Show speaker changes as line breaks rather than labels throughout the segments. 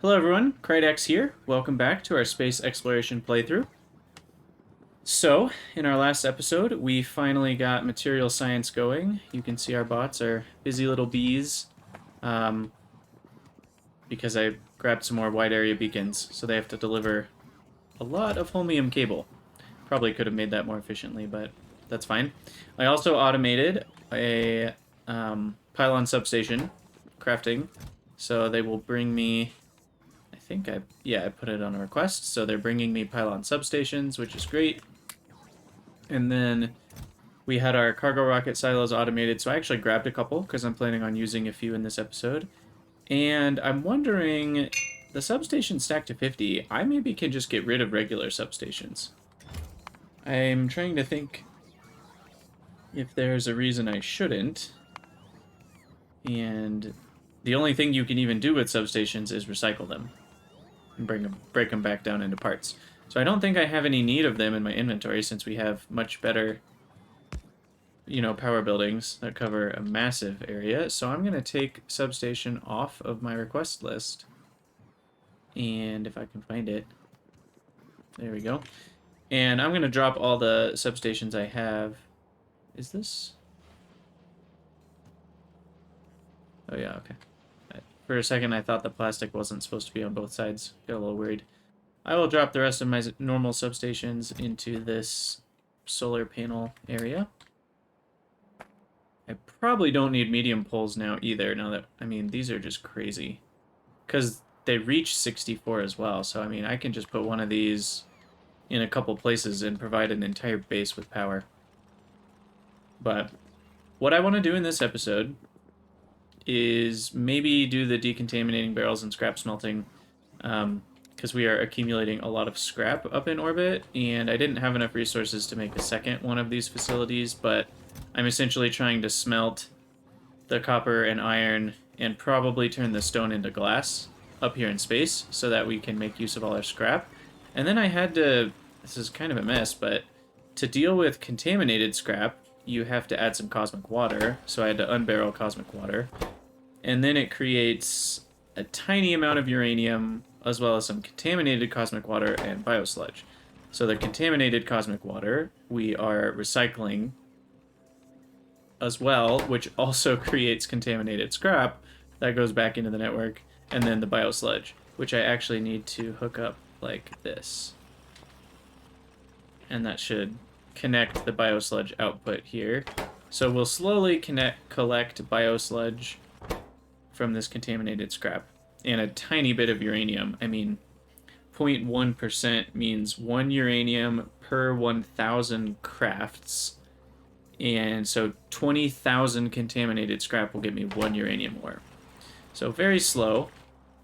Hello everyone, Krydax here. Welcome back to our space exploration playthrough. So, in our last episode, we finally got material science going. You can see our bots are busy little bees, because I grabbed some more wide area beacons, so they have to deliver a lot of holmium cable. Probably could have made that more efficiently, but that's fine. I also automated a pylon substation crafting, so they will bring me... I put it on a request, so they're bringing me pylon substations, which is great. And then we had our cargo rocket silos automated, so I actually grabbed a couple, because I'm planning on using a few in this episode. And I'm wondering, the substation stacked to 50, I maybe can just get rid of regular substations. I'm trying to think if there's a reason I shouldn't. And the only thing you can even do with substations is recycle them and break them back down into parts. So I don't think I have any need of them in my inventory since we have much better, power buildings that cover a massive area. So I'm going to take substation off of my request list. And if I can find it, there we go. And I'm going to drop all the substations I have. Is this? Oh yeah, okay. For a second, I thought the plastic wasn't supposed to be on both sides. Got a little worried. I will drop the rest of my normal substations into this solar panel area. I probably don't need medium poles now either, now that, these are just crazy. Because they reach 64 as well, so, I can just put one of these in a couple places and provide an entire base with power. But what I want to do in this episode is maybe do the decontaminating barrels and scrap smelting, because we are accumulating a lot of scrap up in orbit, and I didn't have enough resources to make a second one of these facilities, but I'm essentially trying to smelt the copper and iron and probably turn the stone into glass up here in space so that we can make use of all our scrap. And then I had to, this is kind of a mess, but to deal with contaminated scrap, you have to add some cosmic water, so I had to unbarrel cosmic water. And then it creates a tiny amount of uranium, as well as some contaminated cosmic water and biosludge. So the contaminated cosmic water, we are recycling as well, which also creates contaminated scrap that goes back into the network, and then the biosludge, which I actually need to hook up like this. And that should connect the biosludge output here. So we'll slowly collect biosludge from this contaminated scrap. And a tiny bit of uranium. 0.1% means 1 uranium per 1,000 crafts. And so 20,000 contaminated scrap will give me 1 uranium ore. So very slow,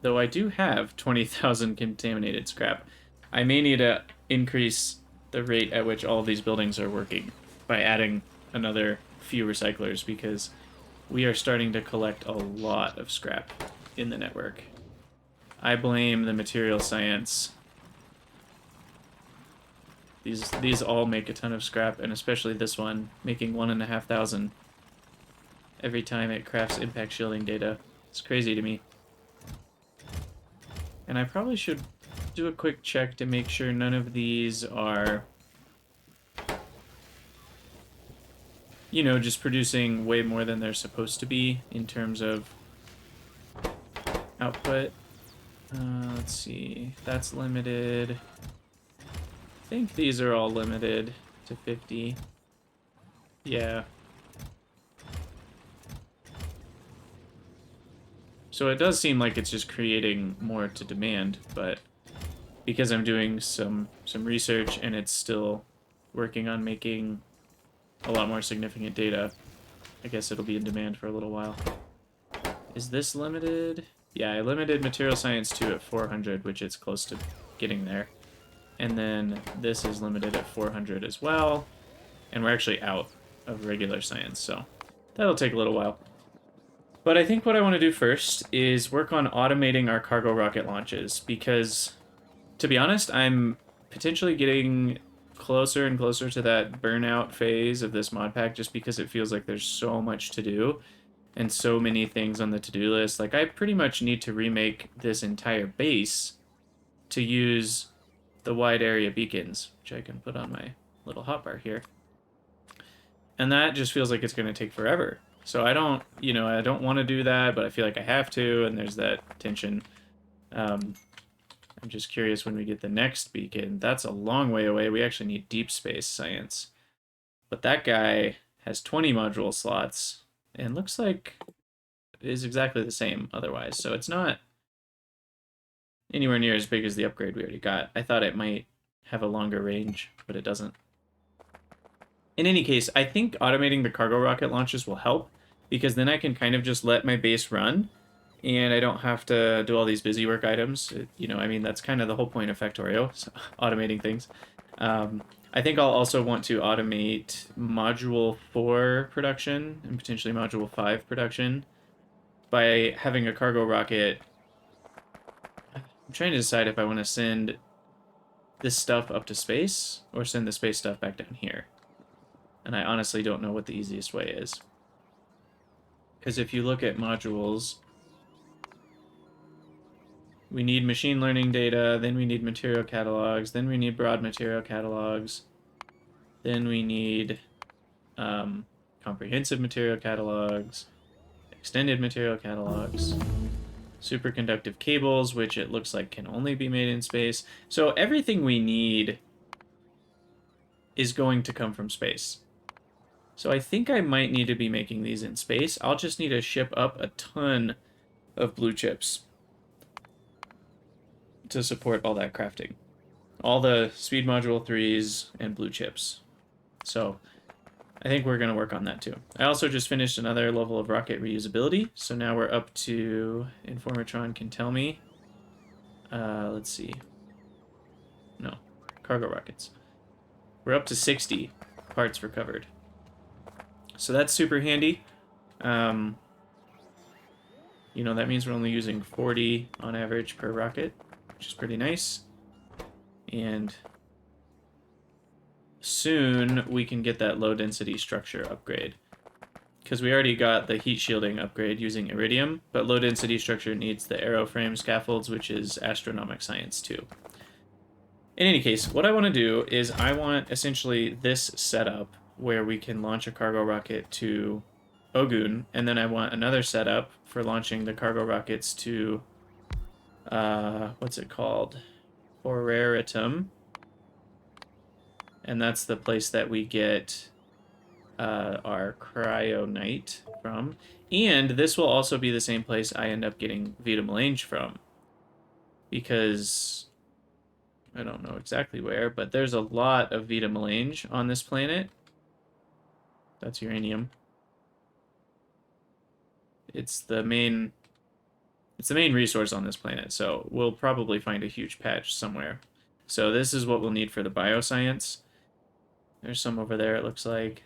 though I do have 20,000 contaminated scrap. I may need to increase the rate at which all of these buildings are working by adding another few recyclers, because we are starting to collect a lot of scrap in the network. I blame the material science. These all make a ton of scrap, and especially this one, making 1,500 every time it crafts impact shielding data. It's crazy to me. And I probably should do a quick check to make sure none of these are, just producing way more than they're supposed to be in terms of output. Let's see. That's limited. I think these are all limited to 50. Yeah. So it does seem like it's just creating more to demand, but because I'm doing some research and it's still working on making a lot more significant data, I guess it'll be in demand for a little while. Is this limited? Yeah, I limited material science 2 at 400, which it's close to getting there. And then this is limited at 400 as well. And we're actually out of regular science, so that'll take a little while. But I think what I want to do first is work on automating our cargo rocket launches, because, to be honest, I'm potentially getting closer and closer to that burnout phase of this mod pack, just because it feels like there's so much to do. and so many things on the to-do list. Like, I pretty much need to remake this entire base to use the wide area beacons, which I can put on my little hotbar here. And that just feels like it's going to take forever. So I don't, I don't want to do that, but I feel like I have to, and there's that tension. I'm just curious when we get the next beacon. That's a long way away. We actually need deep space science. But that guy has 20 module slots, and looks like it is exactly the same otherwise. So it's not anywhere near as big as the upgrade we already got. I thought it might have a longer range, but it doesn't. In any case, I think automating the cargo rocket launches will help, because then I can kind of just let my base run, and I don't have to do all these busy work items. I mean, that's kind of the whole point of Factorio, so automating things. I think I'll also want to automate Module 4 production, and potentially Module 5 production, by having a cargo rocket. I'm trying to decide if I want to send this stuff up to space, or send the space stuff back down here. And I honestly don't know what the easiest way is. Because if you look at modules, we need machine learning data, then we need material catalogs, then we need broad material catalogs, then we need comprehensive material catalogs, extended material catalogs, superconductive cables, which it looks like can only be made in space. So everything we need is going to come from space. So I think I might need to be making these in space. I'll just need to ship up a ton of blue chips to support all that crafting. All the speed module 3s and blue chips. So I think we're going to work on that too. I also just finished another level of rocket reusability. So now we're up to, Informatron can tell me. Let's see. No, cargo rockets. We're up to 60 parts recovered. So that's super handy. That means we're only using 40 on average per rocket, which is pretty nice. And soon we can get that low density structure upgrade, because we already got the heat shielding upgrade using iridium, but low density structure needs the aeroframe scaffolds, which is astronomic science too. In any case, what I want to do is I want essentially this setup where we can launch a cargo rocket to Ogun, and then I want another setup for launching the cargo rockets to, what's it called? Horaritum. And that's the place that we get our cryonite from. And this will also be the same place I end up getting Vita Melange from, because I don't know exactly where, but there's a lot of Vita Melange on this planet. That's uranium. It's the main resource on this planet, so we'll probably find a huge patch somewhere. So this is what we'll need for the bioscience. There's some over there, it looks like.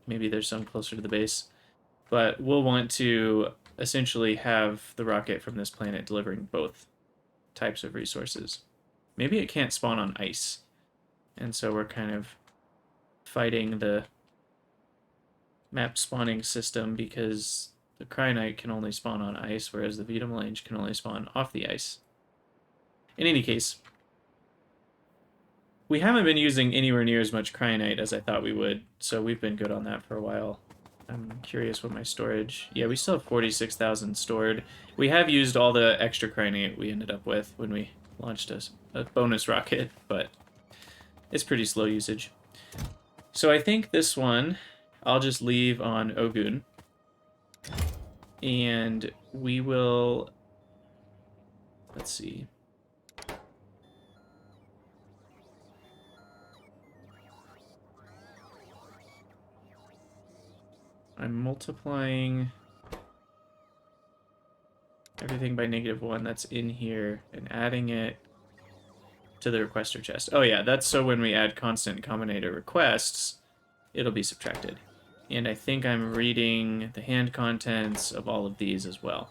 Maybe there's some closer to the base. But we'll want to essentially have the rocket from this planet delivering both types of resources. Maybe it can't spawn on ice, and so we're kind of fighting the map spawning system, because the cryonite can only spawn on ice, whereas the Vita Melange can only spawn off the ice. In any case, we haven't been using anywhere near as much cryonite as I thought we would, so we've been good on that for a while. I'm curious what my storage... Yeah, we still have 46,000 stored. We have used all the extra cryonite we ended up with when we launched a bonus rocket, but it's pretty slow usage. So I think this one I'll just leave on Ogun, and we will, let's see. I'm multiplying everything by -1 that's in here and adding it to the requester chest. Oh yeah, that's so when we add constant combinator requests, it'll be subtracted. And I think I'm reading the hand contents of all of these as well.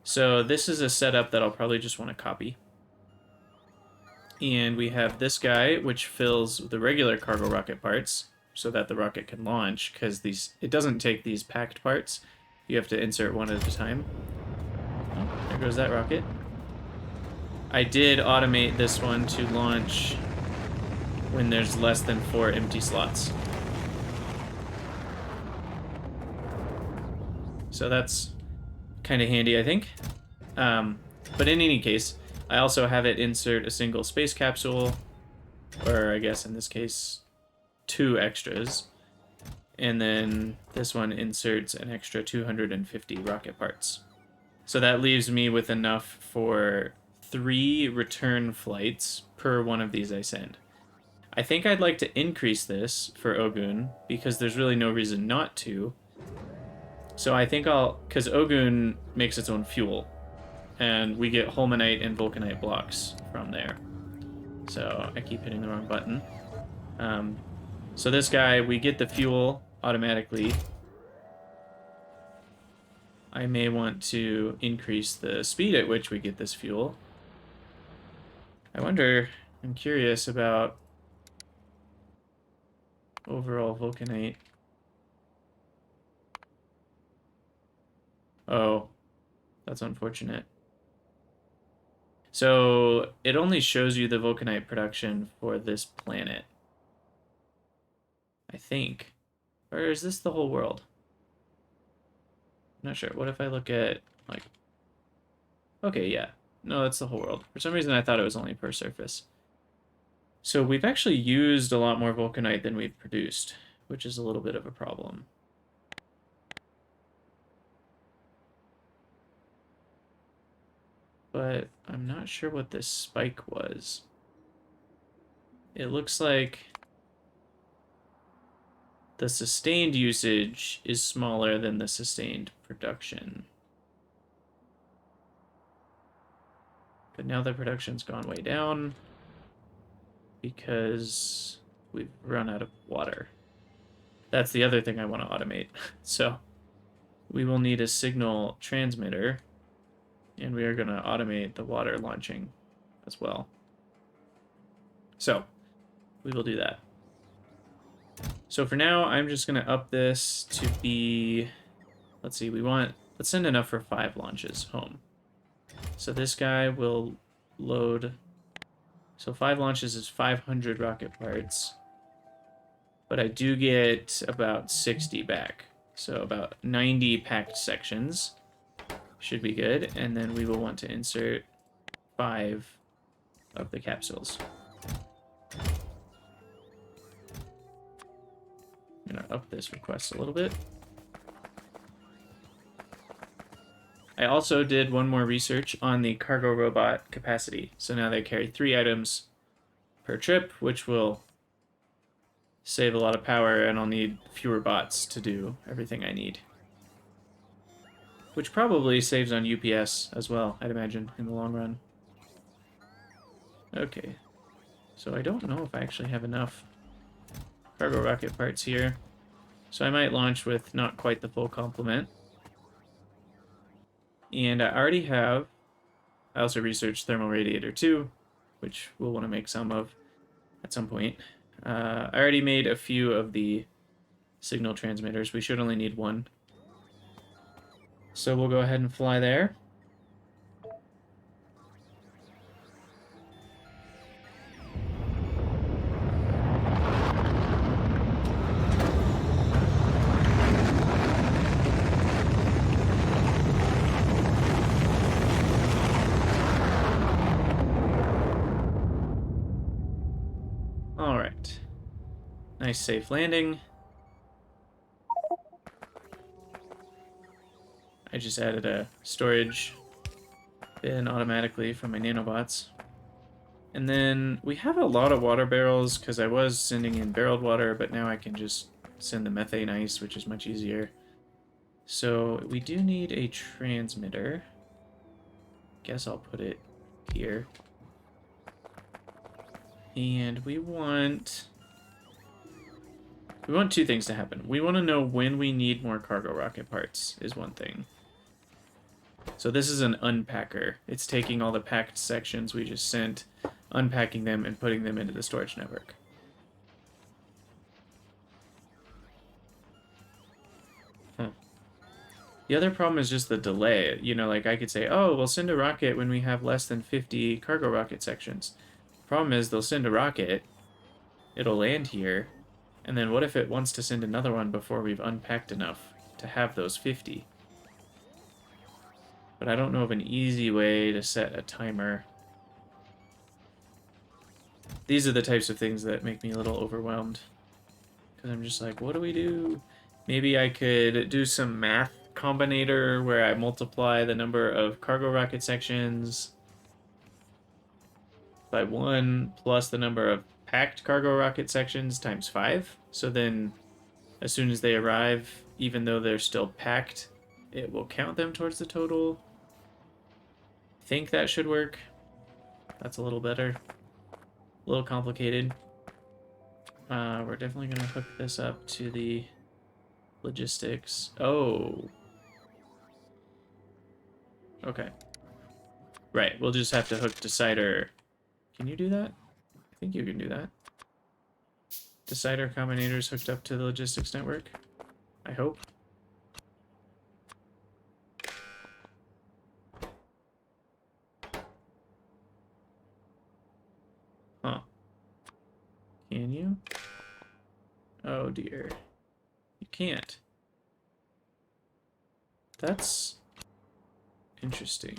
So this is a setup that I'll probably just want to copy. And we have this guy, which fills the regular cargo rocket parts. so that the rocket can launch, because it doesn't take these packed parts. You have to insert one at a time. Oh, there goes that rocket. I did automate this one to launch when there's less than 4 empty slots. So that's kind of handy, I think. But in any case, I also have it insert a single space capsule, or I guess in this case, 2 extras. And then this one inserts an extra 250 rocket parts. So that leaves me with enough for 3 return flights per one of these I send. I think I'd like to increase this for Ogun, because there's really no reason not to. So I think because Ogun makes its own fuel, and we get Holmanite and Vulcanite blocks from there. So I keep hitting the wrong button. So this guy, we get the fuel automatically. I may want to increase the speed at which we get this fuel. I'm curious about overall Vulcanite. Oh, that's unfortunate. So it only shows you the Vulcanite production for this planet, I think. Or is this the whole world? I'm not sure. What if I look at, like... Okay, yeah. No, that's the whole world. For some reason, I thought it was only per surface. So we've actually used a lot more Vulcanite than we've produced, which is a little bit of a problem. But I'm not sure what this spike was. It looks like the sustained usage is smaller than the sustained production. But now the production's gone way down because we've run out of water. That's the other thing I want to automate. So we will need a signal transmitter, and we are going to automate the water launching as well. So we will do that. So for now, I'm just going to up this to be, let's see, let's send enough for 5 launches home. So this guy will load, so 5 launches is 500 rocket parts. But I do get about 60 back. So about 90 packed sections should be good. And then we will want to insert 5 of the capsules. I'm going to up this request a little bit. I also did one more research on the cargo robot capacity. So now they carry 3 items per trip, which will save a lot of power, and I'll need fewer bots to do everything I need. Which probably saves on UPS as well, I'd imagine, in the long run. Okay. So I don't know if I actually have enough cargo rocket parts here. So I might launch with not quite the full complement. And I already have... I also researched thermal radiator 2, which we'll want to make some of at some point. I already made a few of the signal transmitters. We should only need 1. So we'll go ahead and fly there. Alright. Nice safe landing. I just added a storage bin automatically from my nanobots. And then we have a lot of water barrels because I was sending in barreled water, but now I can just send the methane ice, which is much easier. So we do need a transmitter. Guess I'll put it here. And we want 2 things to happen. We want to know when we need more cargo rocket parts, is one thing. So this is an unpacker. It's taking all the packed sections we just sent, unpacking them, and putting them into the storage network. The other problem is just the delay. You know, like I could say, oh, we'll send a rocket when we have less than 50 cargo rocket sections. Problem is, they'll send a rocket, it'll land here, and then what if it wants to send another one before we've unpacked enough to have those 50? But I don't know of an easy way to set a timer. These are the types of things that make me a little overwhelmed. Because I'm just like, what do we do? Maybe I could do some math combinator where I multiply the number of cargo rocket sections by 1 plus the number of packed cargo rocket sections times 5. So then as soon as they arrive, even though they're still packed, it will count them towards the total. I think that should work. That's a little better. A little complicated. We're definitely going to hook this up to the logistics. Oh. Okay. Right, we'll just have to hook decider. Can you do that? I think you can do that. Decider combinators hooked up to the logistics network. I hope. Huh. Can you? Oh dear. You can't. That's interesting.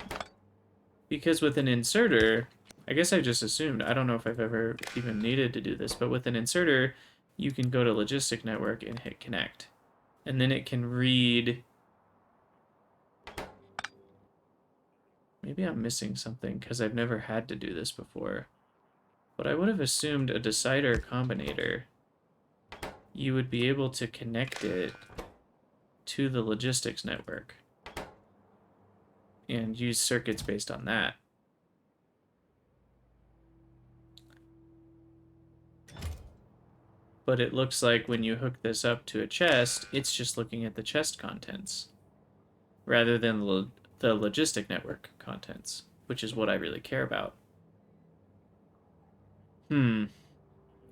Because with an inserter, I guess I just assumed, I don't know if I've ever even needed to do this, but with an inserter, you can go to Logistic Network and hit connect. And then it can read... Maybe I'm missing something, because I've never had to do this before. But I would have assumed a decider combinator, you would be able to connect it to the logistics network and use circuits based on that. But it looks like when you hook this up to a chest, it's just looking at the chest contents rather than the logistic network contents, which is what I really care about.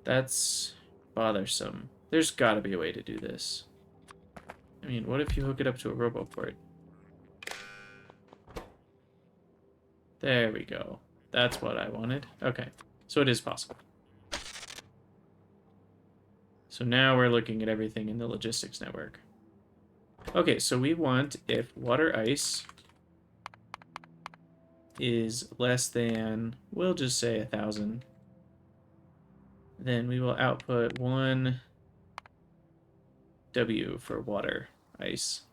That's bothersome. There's gotta be a way to do this. I mean, what if you hook it up to a roboport? There we go. That's what I wanted. Okay, so it is possible. So now we're looking at everything in the logistics network. Okay, so we want if water ice is less than, we'll just say 1,000, then we will output 1 W for water ice.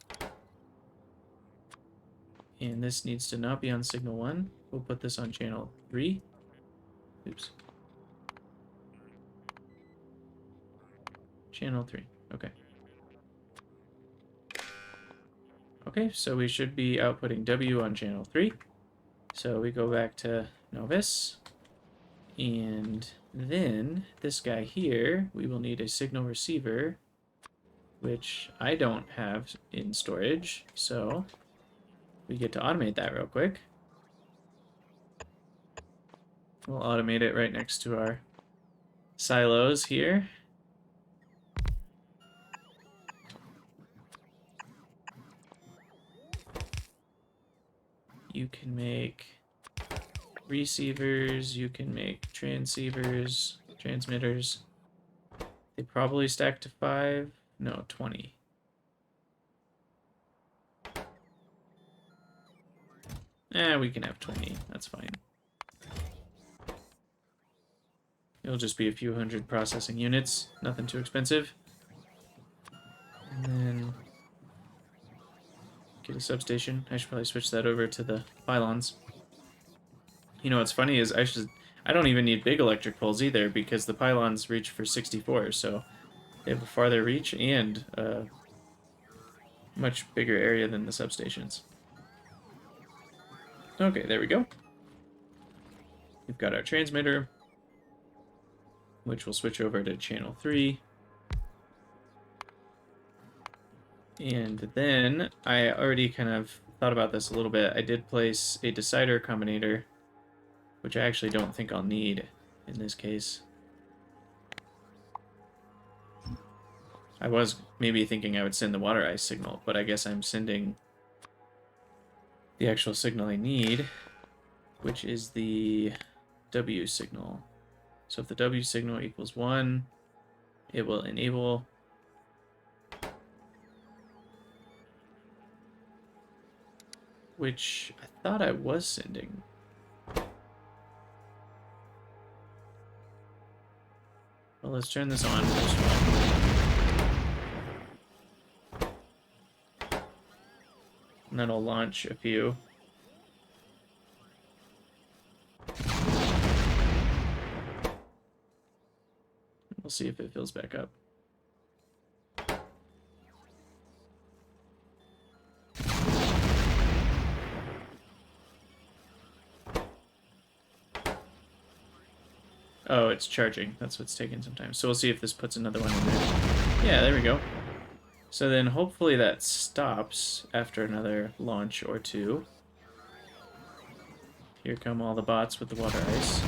And this needs to not be on signal 1. We'll put this on channel 3. Oops. Channel 3. Okay. Okay, so we should be outputting W on channel 3. So we go back to Novice. And then this guy here, we will need a signal receiver, which I don't have in storage. So we get to automate that real quick. We'll automate it right next to our silos here. You can make receivers, you can make transceivers, transmitters. They probably stack to 5. No, 20. We can have 20. That's fine. It'll just be a few hundred processing units. Nothing too expensive. And then get a substation. I should probably switch that over to the pylons. You know what's funny is I don't even need big electric poles either because the pylons reach for 64, so they have a farther reach and a much bigger area than the substations. Okay, there we go. We've got our transmitter, which will switch over to channel 3. And then I already kind of thought about this a little bit. I did place a decider combinator, which I actually don't think I'll need in this case. I was maybe thinking I would send the water ice signal, but I guess I'm sending the actual signal I need, which is the W signal. So if the W signal equals 1, it will enable which I thought I was sending. Well, let's turn this on first of all. And then I'll launch a few. We'll see if it fills back up. Oh, it's charging. That's what's taking some time. So we'll see if this puts another one in there. Yeah, there we go. So then hopefully that stops after another launch or two. Here come all the bots with the water ice.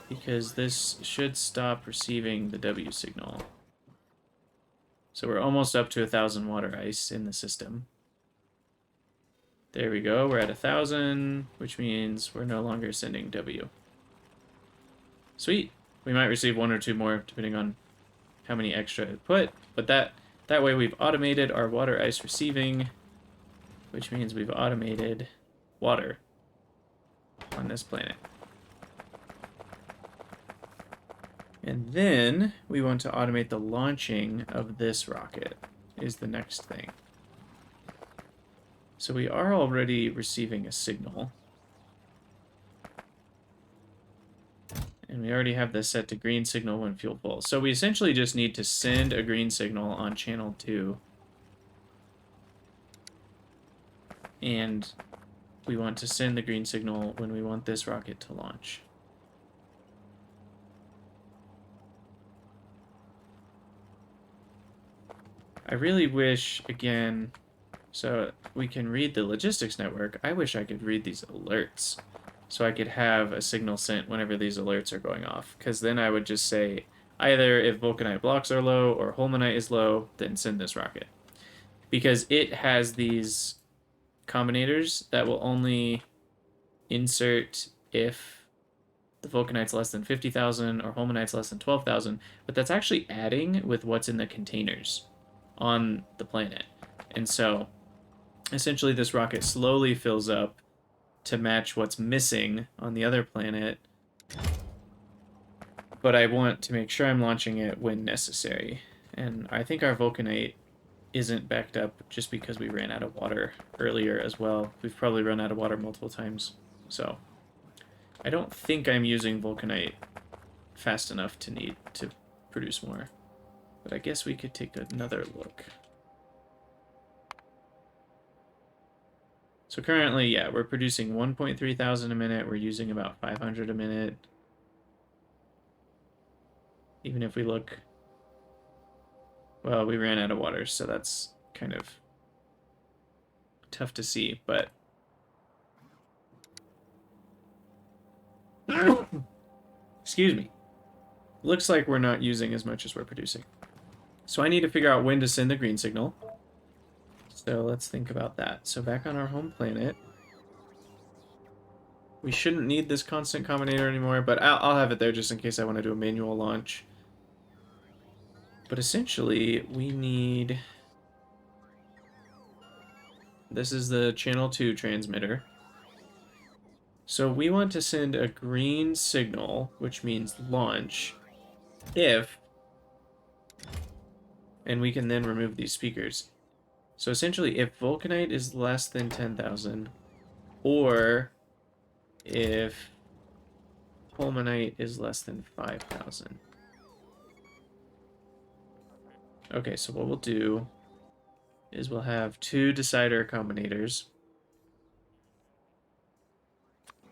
Because this should stop receiving the W signal. So we're almost up to 1,000 water ice in the system. There we go, we're at 1,000, which means we're no longer sending W. Sweet. We might receive 1 or 2 more, depending on how many extra it put, but that way we've automated our water ice receiving, which means we've automated water on this planet. And then we want to automate the launching of this rocket, is the next thing. So we are already receiving a signal. And we already have this set to green signal when fuel full. So we essentially just need to send a green signal on channel 2. And we want to send the green signal when we want this rocket to launch. I really wish, again, so we can read the logistics network. I wish I could read these alerts so I could have a signal sent whenever these alerts are going off. Because then I would just say, either if vulcanite blocks are low or holmanite is low, then send this rocket. Because it has these combinators that will only insert if the vulcanite's less than 50,000 or holmanite's less than 12,000. But that's actually adding with what's in the containers on the planet. And so essentially this rocket slowly fills up to match what's missing on the other planet, but I want to make sure I'm launching it when necessary. And I think our vulcanite isn't backed up just because we ran out of water earlier as well. We've probably run out of water multiple times, so I don't think I'm using vulcanite fast enough to need to produce more. But I guess we could take another look. So currently, yeah, we're producing 1.3 thousand a minute. We're using about 500 a minute. Even if we look... Well, we ran out of water, so that's kind of tough to see, but... Excuse me. Looks like we're not using as much as we're producing. So I need to figure out when to send the green signal. So let's think about that. So back on our home planet, we shouldn't need this constant combinator anymore, but I'll have it there just in case I want to do a manual launch. But essentially, we need... This is the channel 2 transmitter. So we want to send a green signal, which means launch, if... And we can then remove these speakers. So essentially, if vulcanite is less than 10,000, or if holmanite is less than 5,000. Okay, so what we'll do is we'll have 2 decider combinators,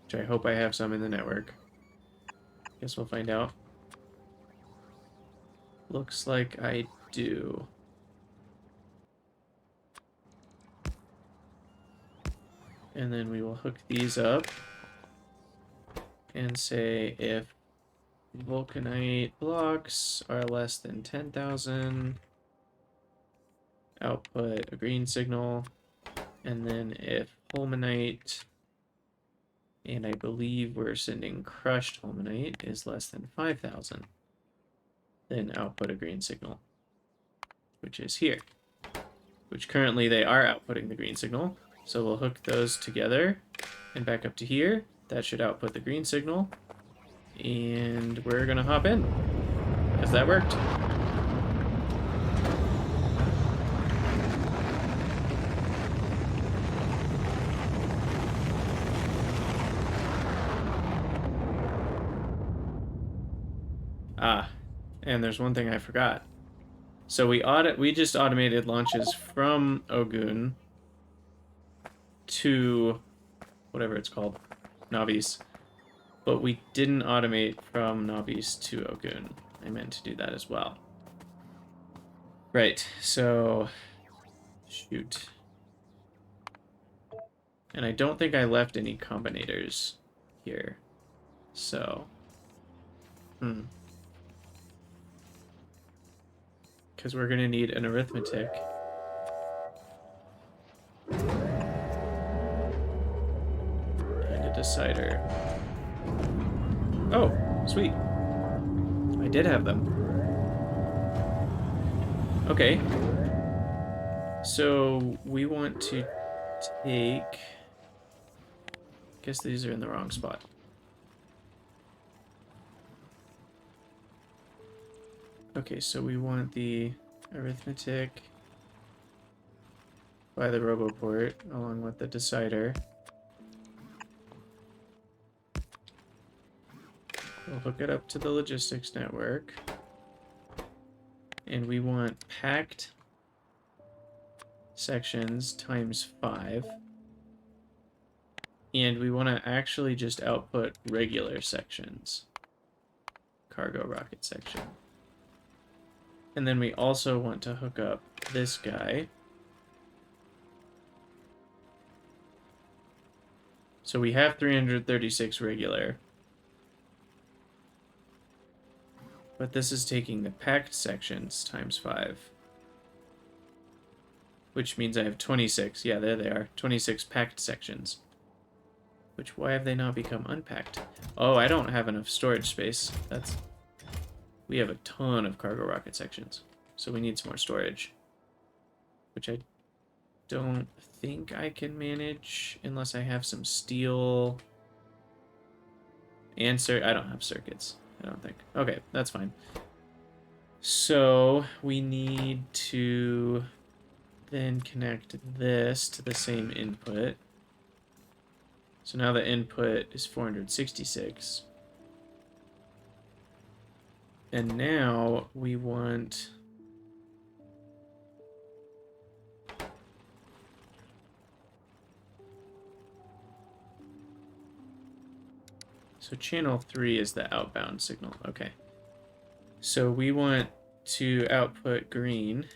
which I hope I have some in the network. Guess we'll find out. Looks like I do. And then we will hook these up and say if vulcanite blocks are less than 10,000, output a green signal, and then if Holmanite, and I believe we're sending crushed Holmanite, is less than 5,000, then output a green signal, which is here, which currently they are outputting the green signal. So we'll hook those together and back up to here. That should output the green signal, and we're gonna hop in, because that worked. Ah, and there's one thing I forgot. So we just automated launches from Ogun to whatever it's called, Navis. But we didn't automate from Navis to Ogun. I meant to do that as well. Right, so shoot. And I don't think I left any combinators here. So because we're gonna need an arithmetic. And a decider. Oh, sweet. I did have them. Okay. So we want to take... Guess these are in the wrong spot. Okay, so we want the arithmetic by the roboport along with the decider. We'll hook it up to the logistics network. And we want packed sections times 5. And we want to actually just output regular sections. Cargo rocket section. And then we also want to hook up this guy. So we have 336 regular. But this is taking the packed sections times 5. Which means I have 26. Yeah, there they are. 26 packed sections. Which, why have they not become unpacked? Oh, I don't have enough storage space. We have a ton of cargo rocket sections. So we need some more storage. Which I don't think I can manage unless I have some steel. And I don't have circuits. I don't think. Okay, that's fine. So we need to then connect this to the same input. So now the input is 466. And now we want... So channel 3 is the outbound signal. Okay. So we want to output green.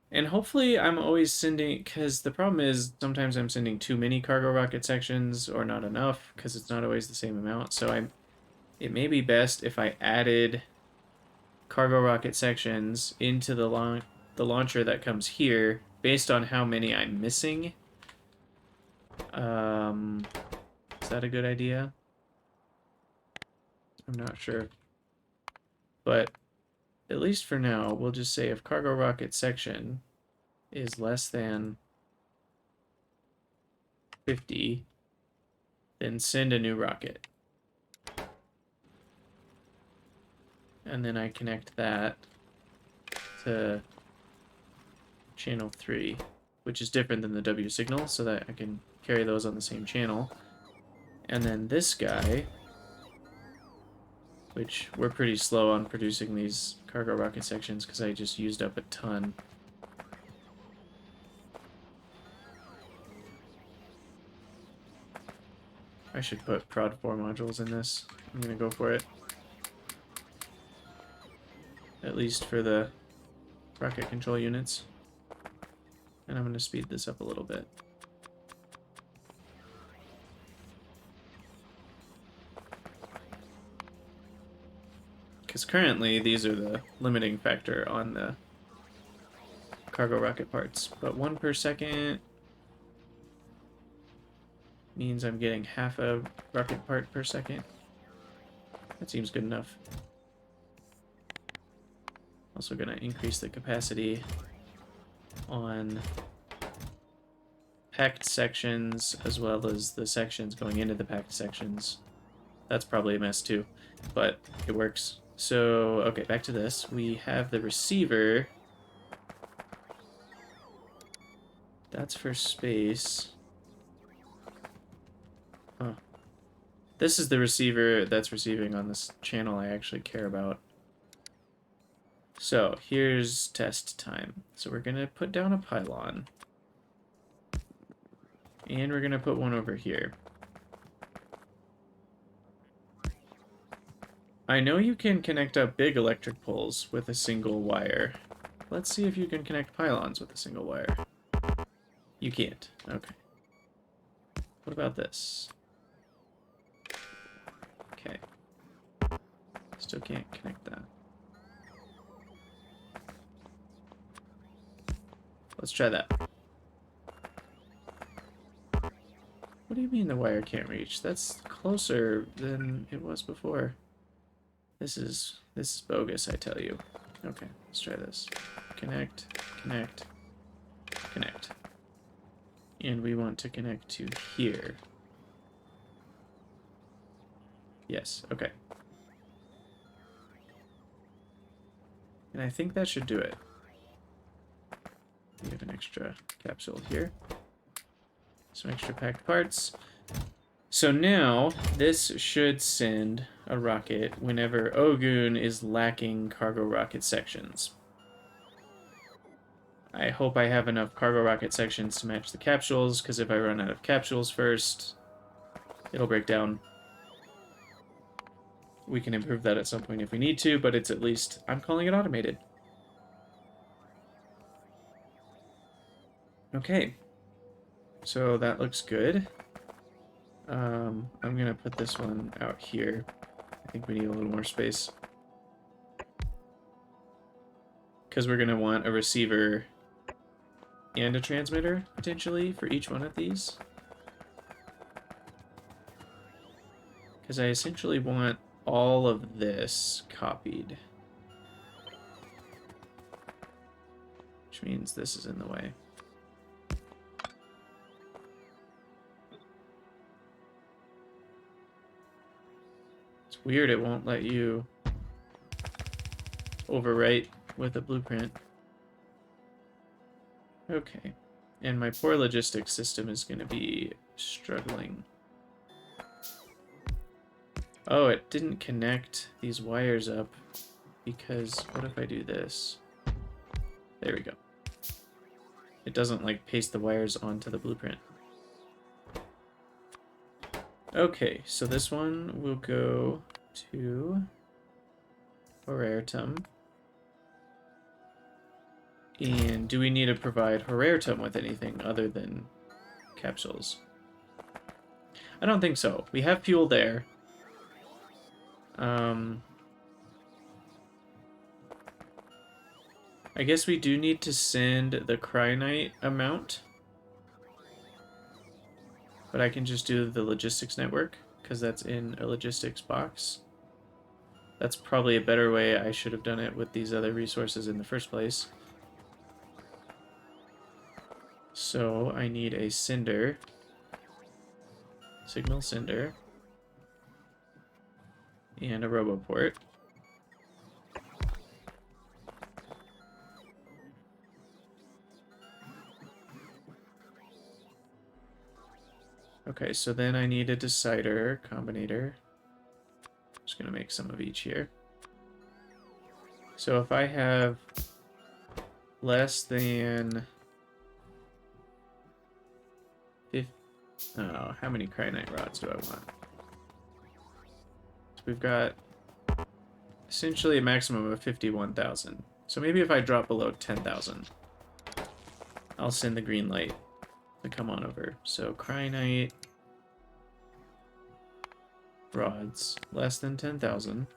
And hopefully I'm always sending, because the problem is sometimes I'm sending too many cargo rocket sections or not enough because it's not always the same amount. So it may be best if I added cargo rocket sections into the launcher that comes here based on how many I'm missing. Is that a good idea? I'm not sure. But at least for now, we'll just say if cargo rocket section is less than 50, then send a new rocket. And then I connect that to channel 3, which is different than the W signal, so that I can carry those on the same channel. And then this guy, which we're pretty slow on producing these cargo rocket sections because I just used up a ton. I should put prod 4 modules in this. I'm gonna go for it. At least for the rocket control units. And I'm gonna speed this up a little bit. Because currently, these are the limiting factor on the cargo rocket parts. But 1 per second means I'm getting half a rocket part per second. That seems good enough. Also going to increase the capacity on packed sections as well as the sections going into the packed sections. That's probably a mess too, but it works. So, okay, back to this. We have the receiver. That's for space. Huh. This is the receiver that's receiving on this channel I actually care about. So, here's test time. So we're going to put down a pylon. And we're going to put one over here. I know you can connect up big electric poles with a single wire. Let's see if you can connect pylons with a single wire. You can't. Okay. What about this? Okay. Still can't connect that. Let's try that. What do you mean the wire can't reach? That's closer than it was before. This is bogus, I tell you. Okay, let's try this. Connect, connect, connect. And we want to connect to here. Yes, okay. And I think that should do it. We have an extra capsule here. Some extra packed parts. So now, this should send a rocket whenever Ogun is lacking cargo rocket sections. I hope I have enough cargo rocket sections to match the capsules, because if I run out of capsules first, it'll break down. We can improve that at some point if we need to, but it's at least, I'm calling it automated. Okay. So that looks good. I'm going to put this one out here. I think we need a little more space. Because we're going to want a receiver and a transmitter, potentially, for each one of these. Because I essentially want all of this copied. Which means this is in the way. It's weird it won't let you overwrite with a blueprint. Okay. And my poor logistics system is going to be struggling. Oh, it didn't connect these wires up because what if I do this? There we go. It doesn't like paste the wires onto the blueprint. Okay, so this one will go to Horertum. And do we need to provide Horertum with anything other than capsules? I don't think so. We have fuel there. I guess we do need to send the Krydax amount. But I can just do the logistics network, because that's in a logistics box. That's probably a better way. I should have done it with these other resources in the first place. So I need a sender. Signal sender. And a roboport. Okay, so then I need a decider combinator. Just gonna make some of each here. So if I have less than 50, oh, how many Krydax rods do I want? So we've got essentially a maximum of 51,000. So maybe if I drop below 10,000, I'll send the green light to come on over. So Krydax rods less than 10,000.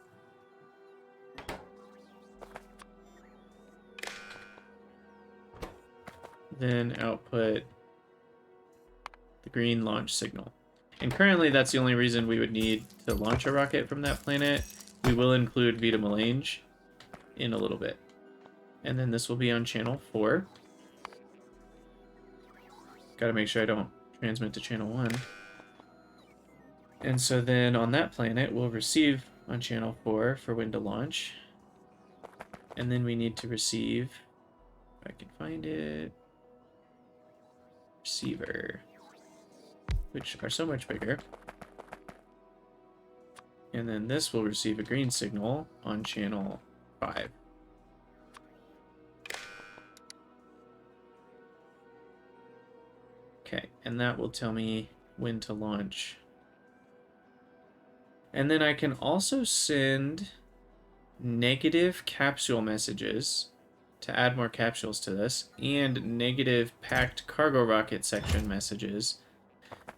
then output the green launch signal. And currently that's the only reason we would need to launch a rocket from that planet. We will include Vita Melange in a little bit. And then this will be on channel 4. Gotta make sure I don't transmit to channel 1. And so then on that planet, we'll receive on channel 4 for when to launch. And then we need to receive, if I can find it, receiver, which are so much bigger. And then this will receive a green signal on channel 5. Okay, and that will tell me when to launch. And then I can also send negative capsule messages to add more capsules to this, and negative packed cargo rocket section messages,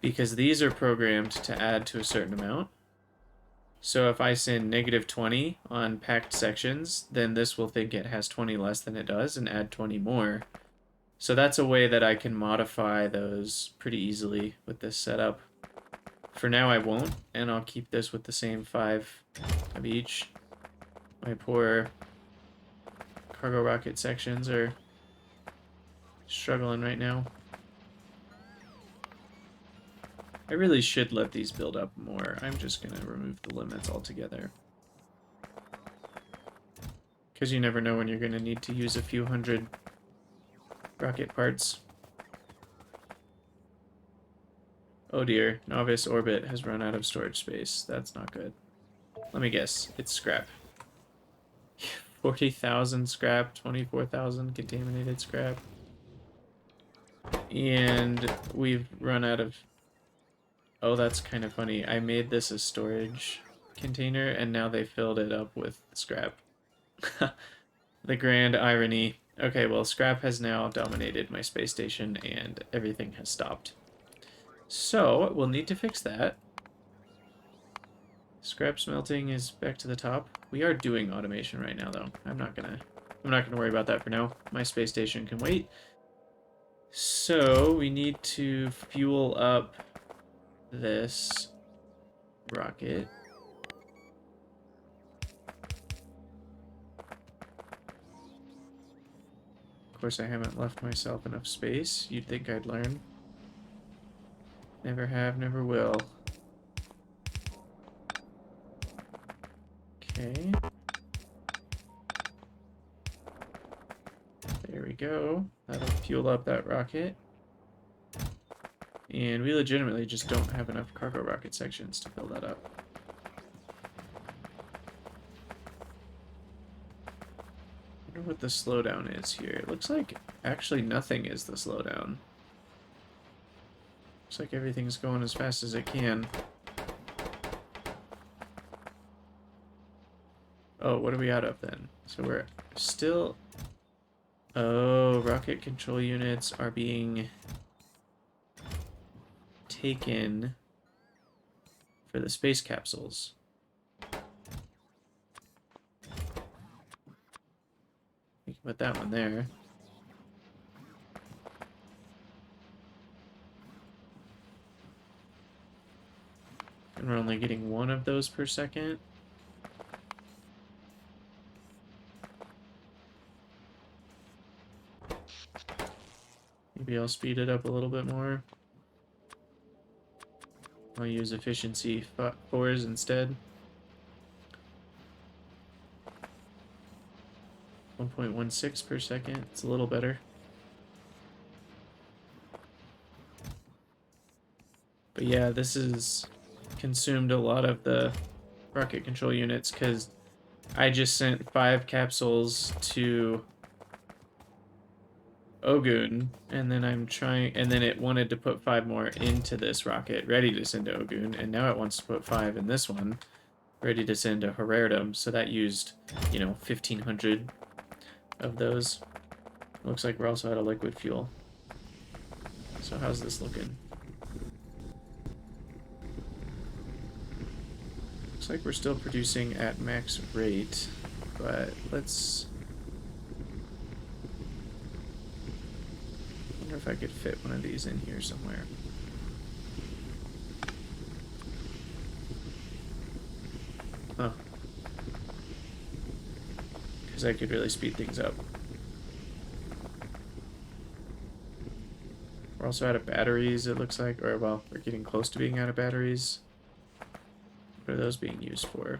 because these are programmed to add to a certain amount. So if I send negative 20 on packed sections, then this will think it has 20 less than it does and add 20 more. So that's a way that I can modify those pretty easily with this setup. For now I won't, and I'll keep this with the same 5 of each. My poor cargo rocket sections are struggling right now. I really should let these build up more. I'm just going to remove the limits altogether. Because you never know when you're going to need to use a few hundred rocket parts. Oh dear, Novice Orbit has run out of storage space. That's not good. Let me guess, it's scrap. 40,000 scrap, 24,000 contaminated scrap. And we've run out of... Oh, that's kind of funny. I made this a storage container, and now they filled it up with scrap. The grand irony. Okay, well, scrap has now dominated my space station, and everything has stopped. So, we'll need to fix that. Scrap smelting is back to the top. We are doing automation right now, though. I'm not gonna worry about that for now. My space station can wait. So, we need to fuel up this rocket. Of course, I haven't left myself enough space. You'd think I'd learn. Never have, never will. Okay. There we go. That'll fuel up that rocket. And we legitimately just don't have enough cargo rocket sections to fill that up. I wonder what the slowdown is here. It looks like actually nothing is the slowdown. Looks like everything's going as fast as it can. Oh, what are we out of then? So we're still... Oh, rocket control units are being taken for the space capsules. We can put that one there. And we're only getting one of those per second. Maybe I'll speed it up a little bit more. I'll use efficiency 4s instead. 1.16 per second. It's a little better. But yeah, this has consumed a lot of the rocket control units because I just sent 5 capsules to Ogun, and then and then it wanted to put 5 more into this rocket, ready to send to Ogun, and now it wants to put 5 in this one, ready to send to Herardum, so that used, 1,500 of those. Looks like we're also out of liquid fuel. So how's this looking? Looks like we're still producing at max rate, but let's wonder if I could fit one of these in here somewhere. Oh. Because I could really speed things up. We're also out of batteries, it looks like. Or, well, we're getting close to being out of batteries. What are those being used for?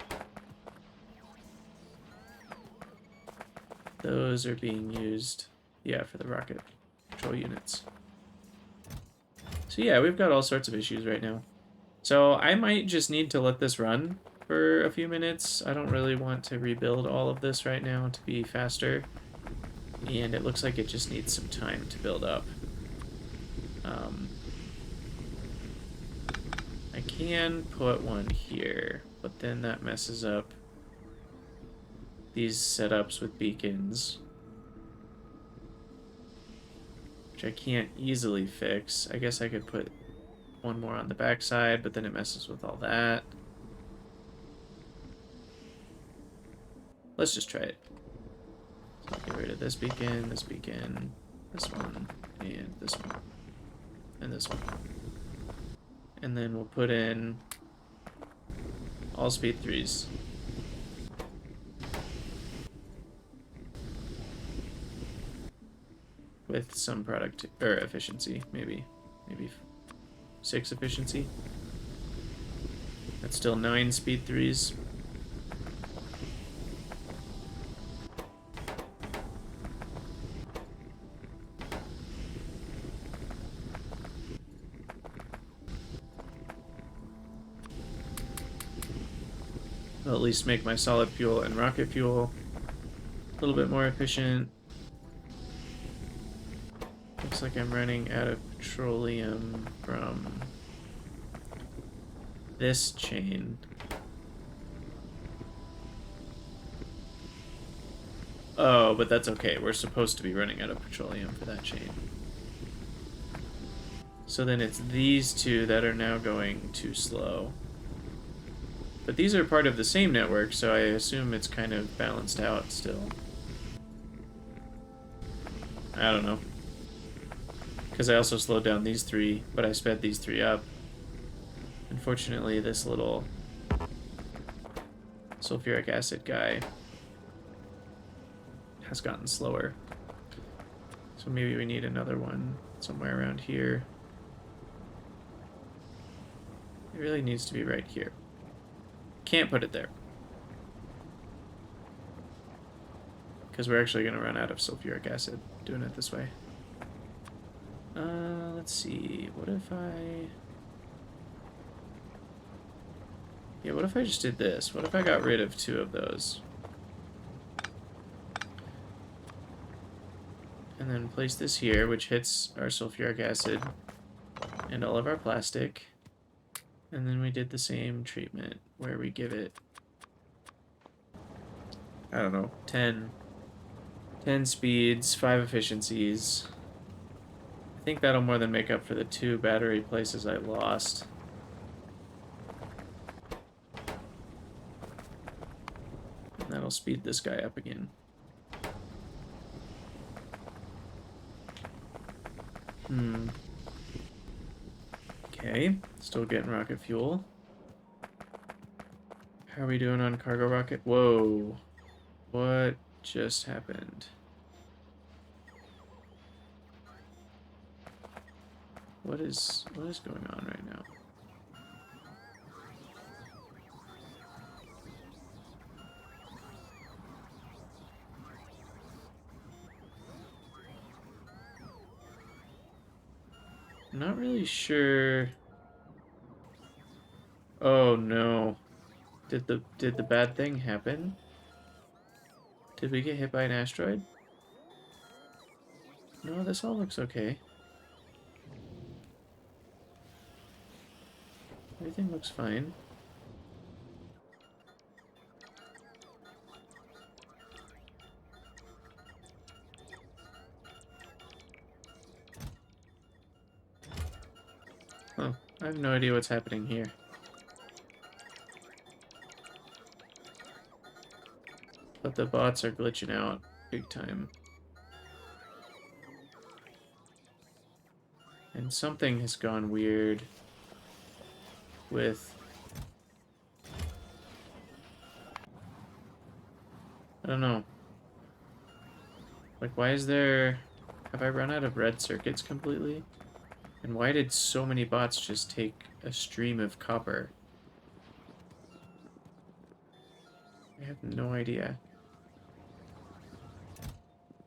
Those are being used, yeah, for the rocket control units. So yeah, we've got all sorts of issues right now. So I might just need to let this run for a few minutes. I don't really want to rebuild all of this right now to be faster. And it looks like it just needs some time to build up. I can put one here, but then that messes up these setups with beacons, which I can't easily fix. I guess I could put one more on the backside, but then it messes with all that. Let's just try it. So I'll get rid of this beacon, this one, and this one, and this one. And then we'll put in all speed 3s. With some product or efficiency, maybe 6 efficiency. That's still 9 speed 3s. I'll at least make my solid fuel and rocket fuel a little bit more efficient. Looks like I'm running out of petroleum from this chain. Oh, but that's okay. We're supposed to be running out of petroleum for that chain. So then it's these two that are now going too slow. But these are part of the same network, so I assume it's kind of balanced out still. I don't know. Because I also slowed down these 3, but I sped these 3 up. Unfortunately, this little sulfuric acid guy has gotten slower. So maybe we need another one somewhere around here. It really needs to be right here. Can't put it there. Because we're actually going to run out of sulfuric acid doing it this way. Let's see. What if I just did this? What if I got rid of 2 of those? And then place this here, which hits our sulfuric acid and all of our plastic. And then we did the same treatment where we give it, I don't know, 10 speeds, 5 efficiencies. I think that'll more than make up for the 2 battery places I lost. And that'll speed this guy up again. Okay, still getting rocket fuel. How are we doing on cargo rocket? Whoa. What just happened? What is going on right now? I'm not really sure. Oh no. Did the bad thing happen? Did we get hit by an asteroid? No, this all looks okay. Everything looks fine. Huh, I have no idea what's happening here. But the bots are glitching out big time. And something has gone weird with... I don't know. Like, why is there... Have I run out of red circuits completely? And why did so many bots just take a stream of copper? I have no idea.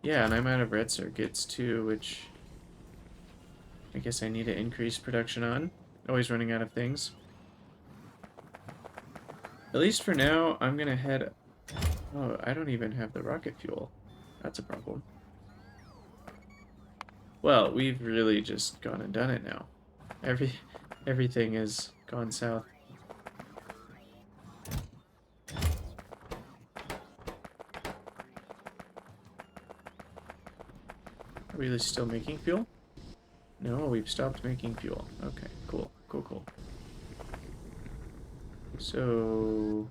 Yeah, and I'm out of red circuits too, which I guess I need to increase production on. Always running out of things. At least for now, I'm gonna head... Oh, I don't even have the rocket fuel. That's a problem. Well, we've really just gone and done it now. Everything has gone south. Are we still making fuel? No, we've stopped making fuel. Okay, cool, cool, cool. So...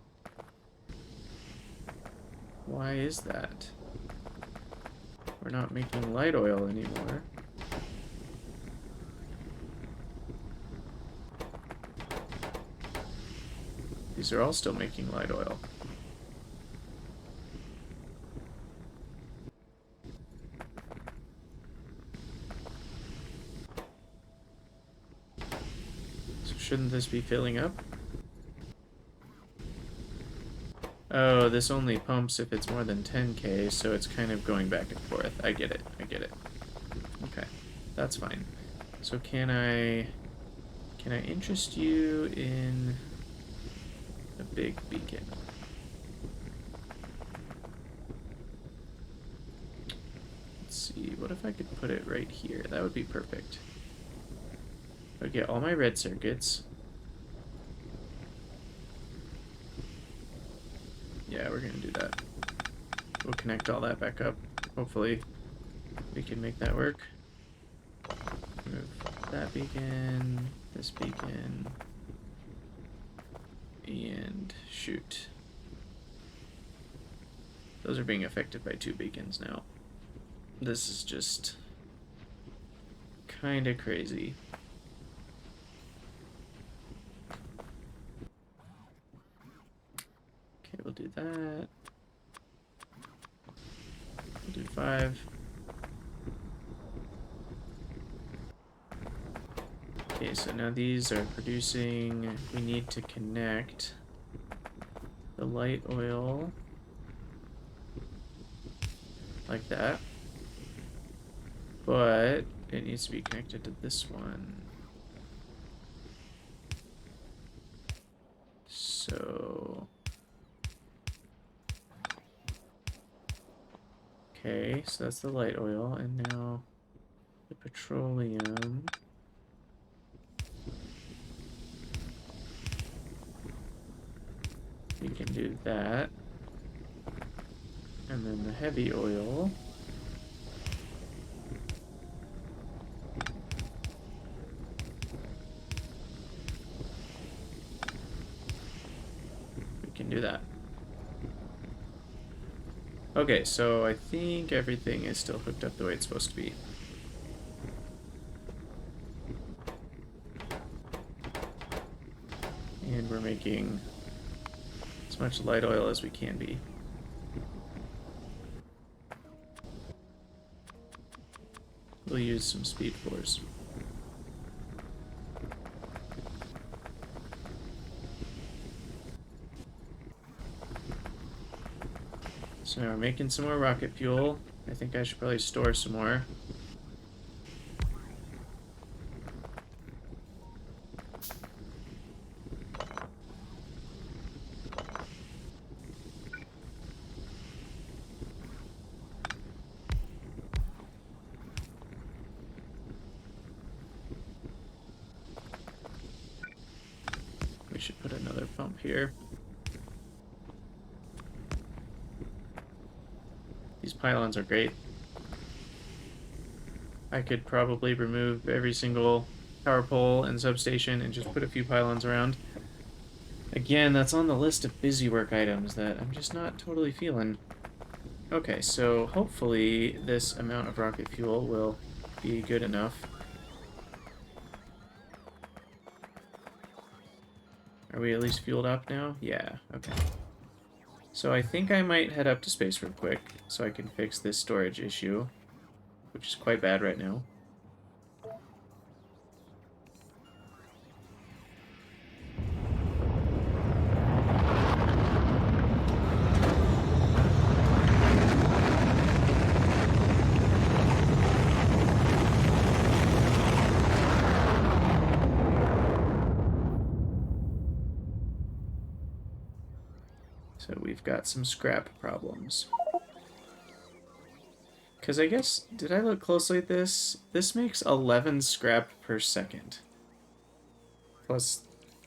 why is that? We're not making light oil anymore. These are all still making light oil. So shouldn't this be filling up? Oh, this only pumps if it's more than 10k, so it's kind of going back and forth. I get it, I get it. Okay, that's fine. So can I interest you in a big beacon? Let's see, what if I could put it right here? That would be perfect. I would get all my red circuits. Yeah, we're gonna do that. We'll connect all that back up. Hopefully we can make that work. Move that beacon, this beacon, and shoot. Those are being affected by 2 beacons now. This is just kinda crazy. Okay, we'll do that. We'll do 5. Okay, so now these are producing... We need to connect the light oil like that. But it needs to be connected to this one. So... Okay, so that's the light oil, and now the petroleum. We can do that. And then the heavy oil. We can do that. Okay, so I think everything is still hooked up the way it's supposed to be. And we're making as much light oil as we can be. We'll use some speed floors. So now we're making some more rocket fuel. I think I should probably store some more. We should put another pump here. These pylons are great. I could probably remove every single power pole and substation and just put a few pylons around. Again, that's on the list of busy work items that I'm just not totally feeling. Okay, so hopefully this amount of rocket fuel will be good enough Are we at least fueled up now? Yeah, okay. So I think I might head up to space real quick so I can fix this storage issue, which is quite bad right now. So we've got some scrap problems. Because I guess, did I look closely at this? This makes 11 scrap per second. Plus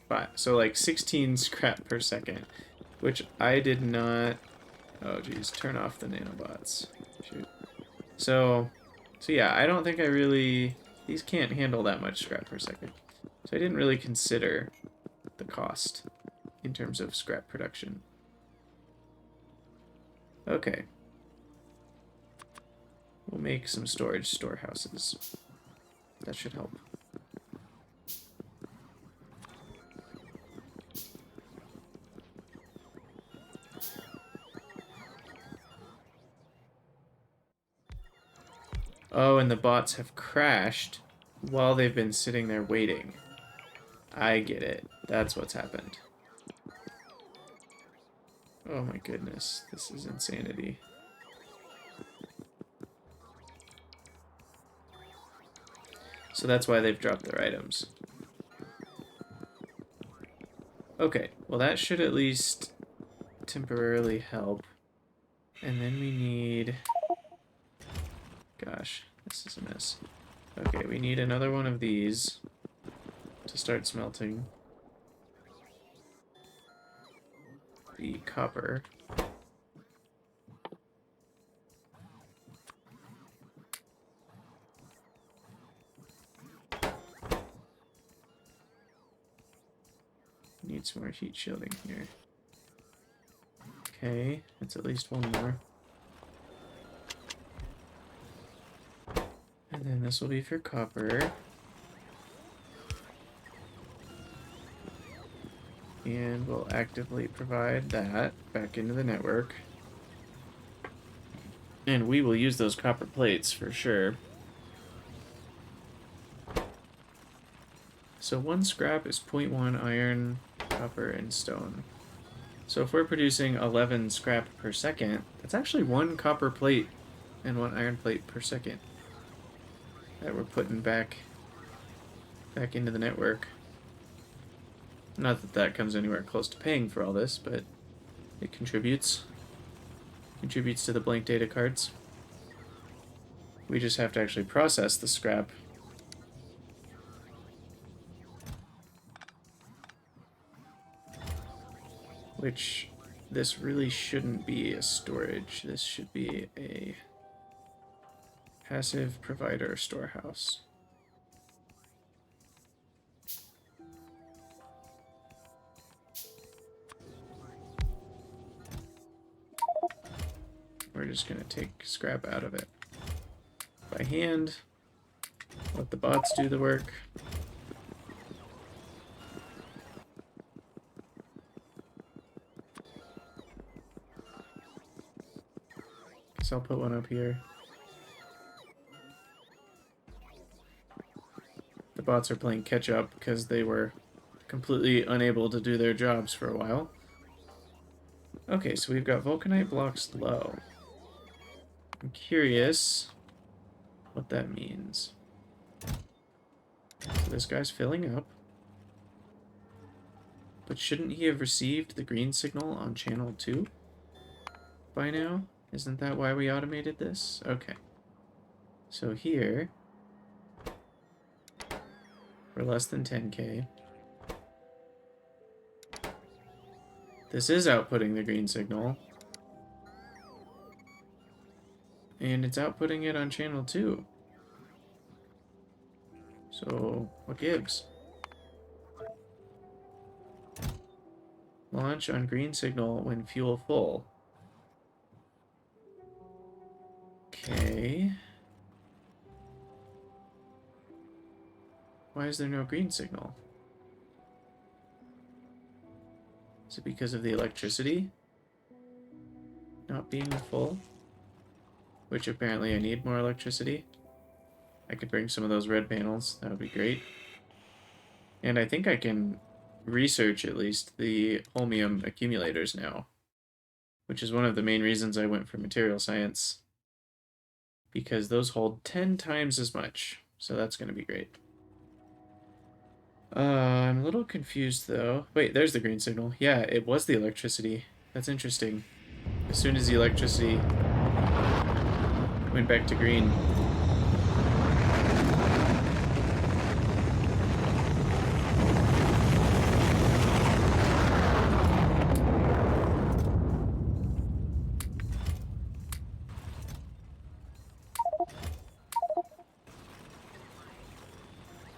5. So like 16 scrap per second. Which I did not... Oh geez, turn off the nanobots. Shoot. So yeah, I don't think I really... These can't handle that much scrap per second. So I didn't really consider the cost in terms of scrap production. Okay. We'll make some storage storehouses. That should help. Oh, and the bots have crashed while they've been sitting there waiting. I get it. That's what's happened. Oh my goodness. This is insanity. So that's why they've dropped their items. Okay, well that should at least temporarily help. And then we need... Gosh, this is a mess. Okay, we need another one of these to start smelting the copper. Need some more heat shielding here. Okay, that's at least one more. And then this will be for copper. And we'll actively provide that back into the network. And we will use those copper plates for sure. So 1 scrap is 0.1 iron, copper, and stone. So if we're producing 11 scrap per second, that's actually 1 copper plate and 1 iron plate per second that we're putting back into the network. Not that that comes anywhere close to paying for all this, but it contributes. Contributes to the blank data cards. We just have to actually process the scrap. Which, this really shouldn't be a storage. This should be a passive provider storehouse. We're just going to take scrap out of it by hand. Let the bots do the work. Guess I'll put one up here. The bots are playing catch up because they were completely unable to do their jobs for a while. Okay, so we've got vulcanite blocks low. I'm curious what that means. So this guy's filling up. But shouldn't he have received the green signal on channel 2 by now? Isn't that why we automated this? Okay. So here, for less than 10K, this is outputting the green signal. And it's outputting it on channel 2. So, what gives? Launch on green signal when fuel full. Okay. Why is there no green signal? Is it because of the electricity not being full? Which apparently I need more electricity. I could bring some of those red panels. That would be great. And I think I can research at least the holmium accumulators now, which is one of the main reasons I went for material science, because those hold 10 times as much. So that's going to be great. I'm a little confused though. Wait, there's the green signal. Yeah, it was the electricity. That's interesting. As soon as the electricity went back to green.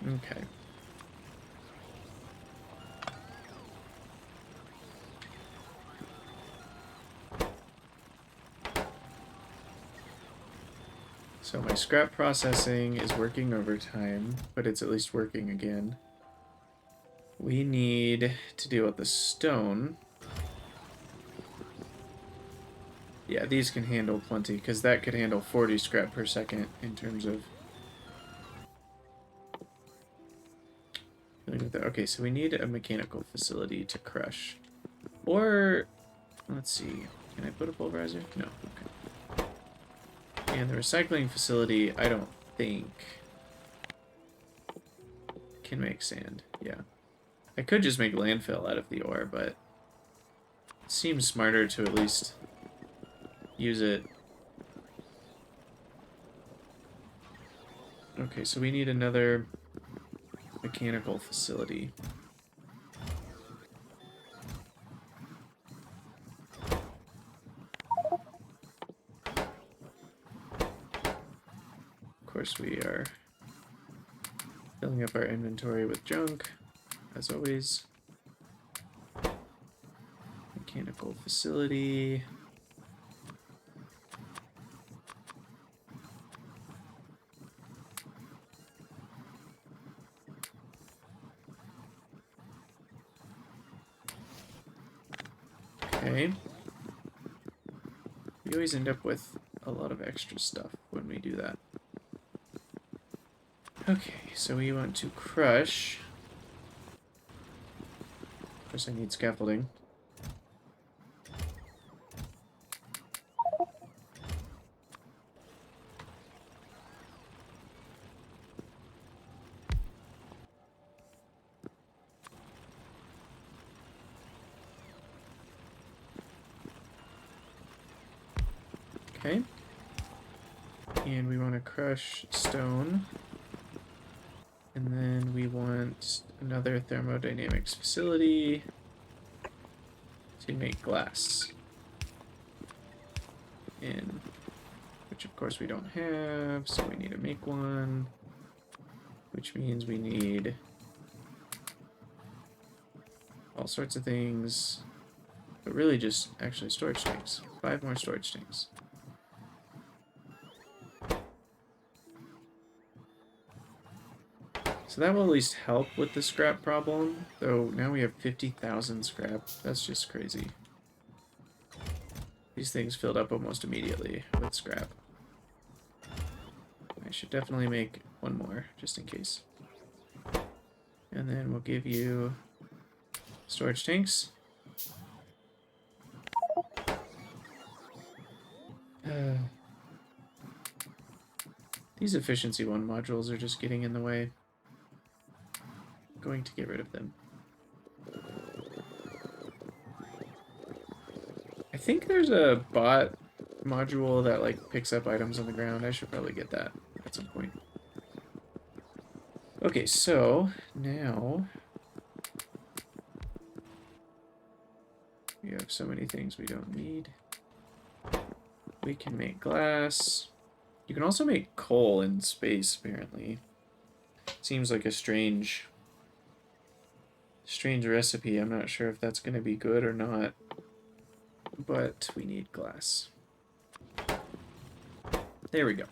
Okay. So my scrap processing is working overtime, but it's at least working again. We need to deal with the stone. Yeah, these can handle plenty, because that could handle 40 scrap per second in terms of... Okay, so we need a mechanical facility to crush. Or, let's see, can I put a pulverizer? No, okay. And the recycling facility, I don't think can make sand. Yeah. I could just make landfill out of the ore, but it seems smarter to at least use it. Okay, so we need another mechanical facility. Of course, we are filling up our inventory with junk, as always. Mechanical facility. Okay. We always end up with a lot of extra stuff when we do that. Okay, so we want to crush. Of course, I need scaffolding. Okay. And we want to crush stone. And then we want another thermodynamics facility to make glass. Which of course we don't have, so we need to make one. Which means we need all sorts of things. But really just actually storage tanks. 5 more storage tanks. So that will at least help with the scrap problem, though now we have 50,000 scrap. That's just crazy. These things filled up almost immediately with scrap. I should definitely make one more, just in case. And then we'll give you storage tanks. These efficiency 1 modules are just getting in the way. Going to get rid of them. I think there's a bot module that like picks up items on the ground. I should probably get that at some point. Okay, so now we have so many things we don't need. We can make glass. You can also make coal in space, apparently. Seems like a strange recipe. I'm not sure if that's going to be good or not, but we need glass. There we go.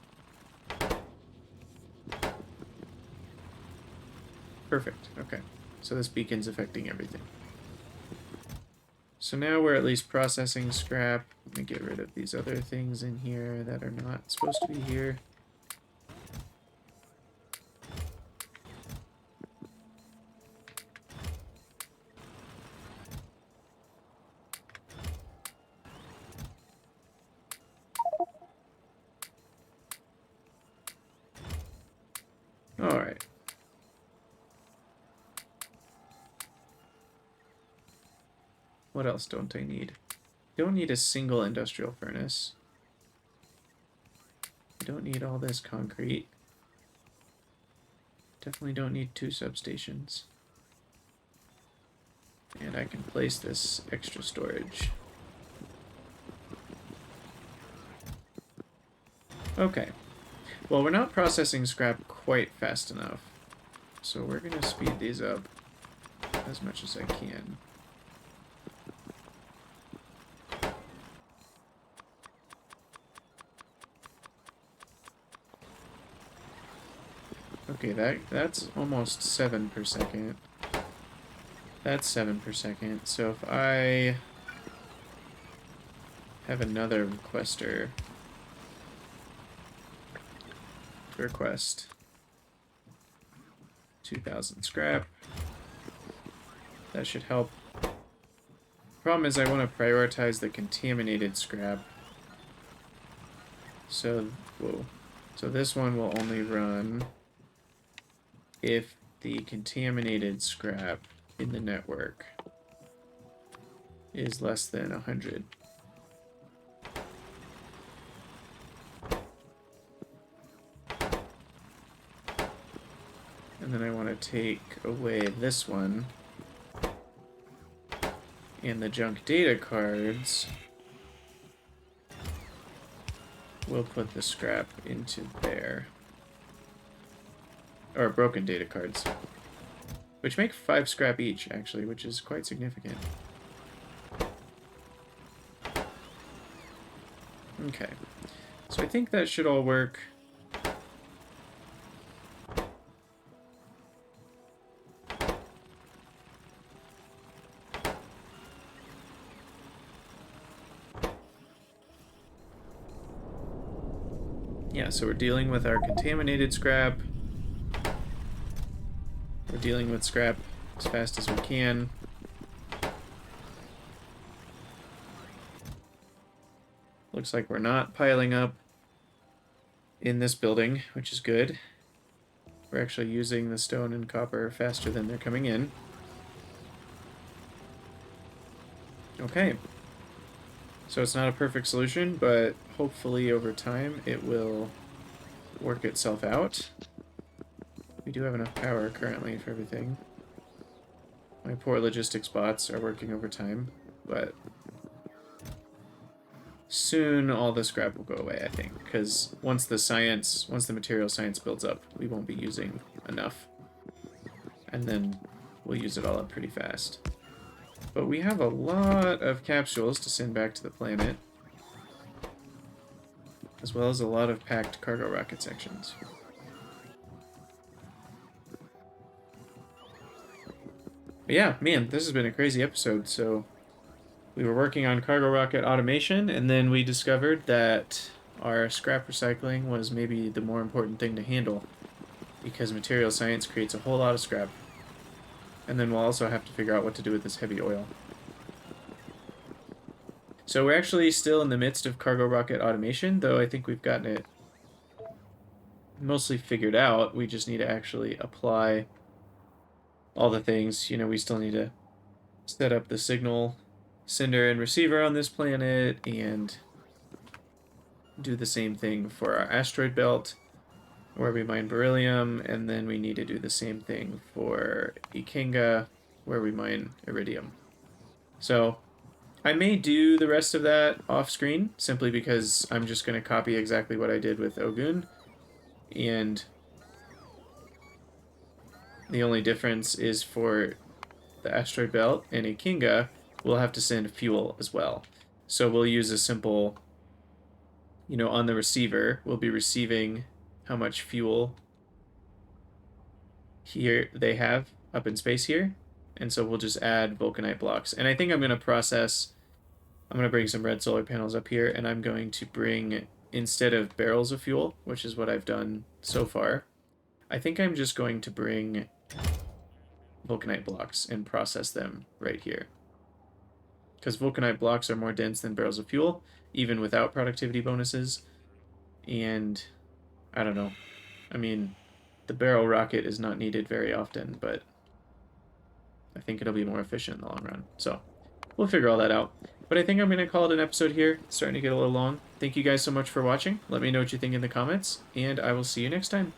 Perfect. Okay. So this beacon's affecting everything. So now we're at least processing scrap. Let me get rid of these other things in here that are not supposed to be here. Alright. What else don't I need? Don't need a single industrial furnace. I don't need all this concrete. Definitely don't need 2 substations. And I can place this extra storage. Okay. Well, we're not processing scrap quite fast enough. So we're going to speed these up as much as I can. Okay, that's almost 7 per second. That's 7 per second. So if I have another requester request 2,000 scrap, that should help. Problem is I want to prioritize the contaminated scrap. So, whoa. So this one will only run if the contaminated scrap in the network is less than 100. And then I want to take away this one. And the junk data cards. We'll put the scrap into there. Or broken data cards. Which make 5 scrap each, actually, which is quite significant. Okay. So I think that should all work. Yeah, so we're dealing with our contaminated scrap. We're dealing with scrap as fast as we can. Looks like we're not piling up in this building, which is good. We're actually using the stone and copper faster than they're coming in. Okay. So it's not a perfect solution, but hopefully over time it will work itself out. We do have enough power currently for everything. My poor logistics bots are working overtime, but soon all the scrap will go away, I think, because once the material science builds up, we won't be using enough. And then we'll use it all up pretty fast. But we have a lot of capsules to send back to the planet, as well as a lot of packed cargo rocket sections. But yeah, man, this has been a crazy episode. So we were working on cargo rocket automation, and then we discovered that our scrap recycling was maybe the more important thing to handle, because material science creates a whole lot of scrap. And then we'll also have to figure out what to do with this heavy oil. So we're actually still in the midst of cargo rocket automation, though I think we've gotten it mostly figured out. We just need to actually apply all the things. You know, we still need to set up the signal sender and receiver on this planet and do the same thing for our asteroid belt where we mine beryllium, and then we need to do the same thing for Ikenga where we mine iridium. So I may do the rest of that off screen simply because I'm just going to copy exactly what I did with Ogun, and the only difference is for the asteroid belt and Ikenga, we'll have to send fuel as well. So we'll use a simple, you know, on the receiver, we'll be receiving how much fuel here they have up in space here, And so we'll just add vulcanite blocks. And I think I'm going to bring some red solar panels up here, and I'm going to bring, instead of barrels of fuel, which is what I've done so far, I think I'm just going to bring vulcanite blocks and process them right here. Because vulcanite blocks are more dense than barrels of fuel, even without productivity bonuses. And I don't know. I mean, the barrel rocket is not needed very often, but I think it'll be more efficient in the long run. So we'll figure all that out. But I think I'm going to call it an episode here. It's starting to get a little long. Thank you guys so much for watching. Let me know what you think in the comments, and I will see you next time.